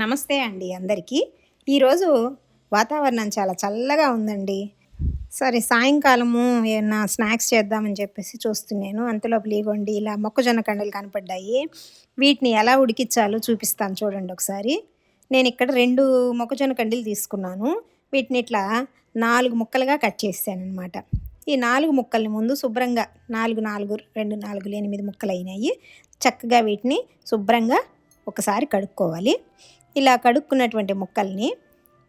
నమస్తే అండి అందరికీ. ఈరోజు వాతావరణం చాలా చల్లగా ఉందండి. సరే సాయంకాలము ఏమన్నా స్నాక్స్ చేద్దామని చెప్పేసి చూస్తున్నాను. అంతలోపల ఇగోండి ఇలా మొక్కజొన్న కండలు కనపడ్డాయి. వీటిని ఎలా ఉడికిచ్చాలో చూపిస్తాను చూడండి ఒకసారి. నేనిక్కడ 2 మొక్కజొన్న కండీలు తీసుకున్నాను. వీటిని ఇట్లా 4 ముక్కలుగా కట్ చేశాననమాట. ఈ 4 ముక్కల్ని ముందు శుభ్రంగా 4, 4, 2, 4, 8 ముక్కలయినాయి. చక్కగా వీటిని శుభ్రంగా ఒకసారి కడుక్కోవాలి. ఇలా కడుక్కున్నటువంటి ముక్కల్ని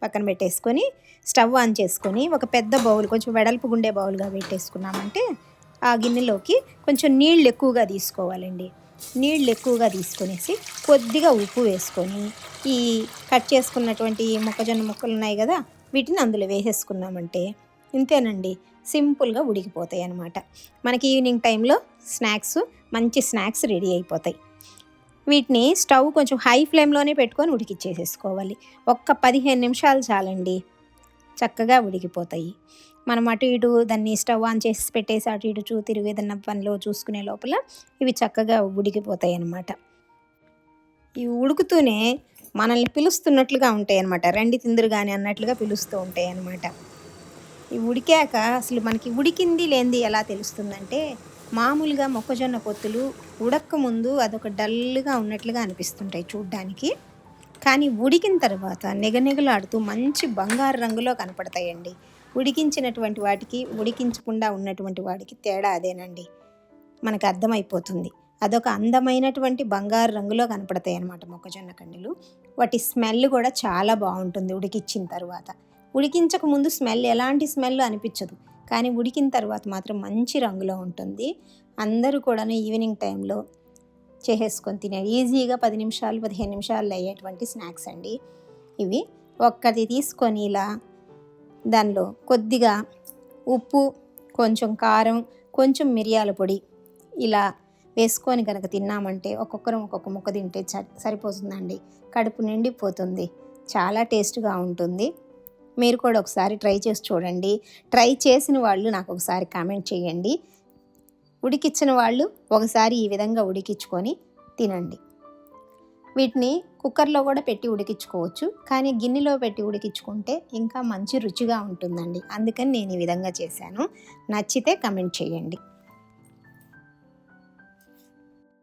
పక్కన పెట్టేసుకొని స్టవ్ ఆన్ చేసుకొని ఒక పెద్ద బౌల్, కొంచెం వెడల్పుగుండే బౌల్గా పెట్టేసుకున్నామంటే ఆ గిన్నెలోకి కొంచెం నీళ్ళు ఎక్కువగా తీసుకోవాలండి. నీళ్ళు ఎక్కువగా తీసుకొనేసి కొద్దిగా ఉప్పు వేసుకొని ఈ కట్ చేసుకున్నటువంటి మొక్కజొన్న ముక్కలు ఉన్నాయి కదా, వీటిని అందులో వేసేసుకున్నామంటే ఇంతేనండి, సింపుల్గా ఉడికిపోతాయి అన్నమాట. మనకి ఈవినింగ్ టైంలో మంచి స్నాక్స్ రెడీ అయిపోతాయి. వీటిని స్టవ్ కొంచెం హై ఫ్లేమ్లోనే పెట్టుకొని ఉడికిచ్చేసేసుకోవాలి. ఒక్క 15 నిమిషాలు చాలండి, చక్కగా ఉడికిపోతాయి. మనం అటు ఇటు దాన్ని స్టవ్ ఆన్ చేసి పెట్టేసి అటు ఇటు తిరిగి ఏదన్నా పనిలో చూసుకునే లోపల ఇవి చక్కగా ఉడికిపోతాయి అన్నమాట. ఇవి ఉడుకుతూనే మనల్ని పిలుస్తున్నట్లుగా ఉంటాయి అన్నమాట. రండి తిందురు కానీ అన్నట్లుగా పిలుస్తూ ఉంటాయి అన్నమాట. ఇవి ఉడికాక అసలు మనకి ఉడికింది లేనిది ఎలా తెలుస్తుందంటే, మామూలుగా మొక్కజొన్న పొత్తులు ఉడక్క ముందు అదొక డల్గా ఉన్నట్లుగా అనిపిస్తుంటాయి చూడ్డానికి. కానీ ఉడికిన తర్వాత నిగనిగలాడుతూ మంచి బంగారు రంగులో కనపడతాయండి. ఉడికించినటువంటి వాటికి ఉడికించకుండా ఉన్నటువంటి వాటికి తేడా అదేనండి, మనకు అర్థమైపోతుంది. అదొక అందమైనటువంటి బంగారు రంగులో కనపడతాయి అన్నమాట మొక్కజొన్న కండలు. వాటి స్మెల్ కూడా చాలా బాగుంటుంది ఉడికించిన తర్వాత. ఉడికించక ముందు ఎలాంటి స్మెల్ అనిపించదు, కానీ ఉడికిన తర్వాత మాత్రం మంచి రంగులో ఉంటుంది. అందరూ కూడా ఈవినింగ్ టైంలో చేసేసుకొని తినే ఈజీగా 10 నిమిషాలు 15 నిమిషాలు అయ్యేటువంటి స్నాక్స్ అండి ఇవి. ఒక్కటి తీసుకొని ఇలా దానిలో కొద్దిగా ఉప్పు, కొంచెం కారం, కొంచెం మిరియాల పొడి ఇలా వేసుకొని కనుక తిన్నామంటే ఒక్కొక్కరం ఒక్కొక్క ముక్క తింటే సరిపోతుందండి. కడుపు నిండిపోతుంది, చాలా టేస్ట్గా ఉంటుంది. మీరు కూడా ఒకసారి ట్రై చేసి చూడండి. ట్రై చేసిన వాళ్ళు నాకు ఒకసారి కామెంట్ చేయండి. ఉడికించిన వాళ్ళు ఒకసారి ఈ విధంగా ఉడికించుకొని తినండి. వీటిని కుక్కర్లో కూడా పెట్టి ఉడికించుకోవచ్చు, కానీ గిన్నెలో పెట్టి ఉడికించుకుంటే ఇంకా మంచి రుచిగా ఉంటుందండి. అందుకని నేను ఈ విధంగా చేశాను. నచ్చితే కామెంట్ చేయండి.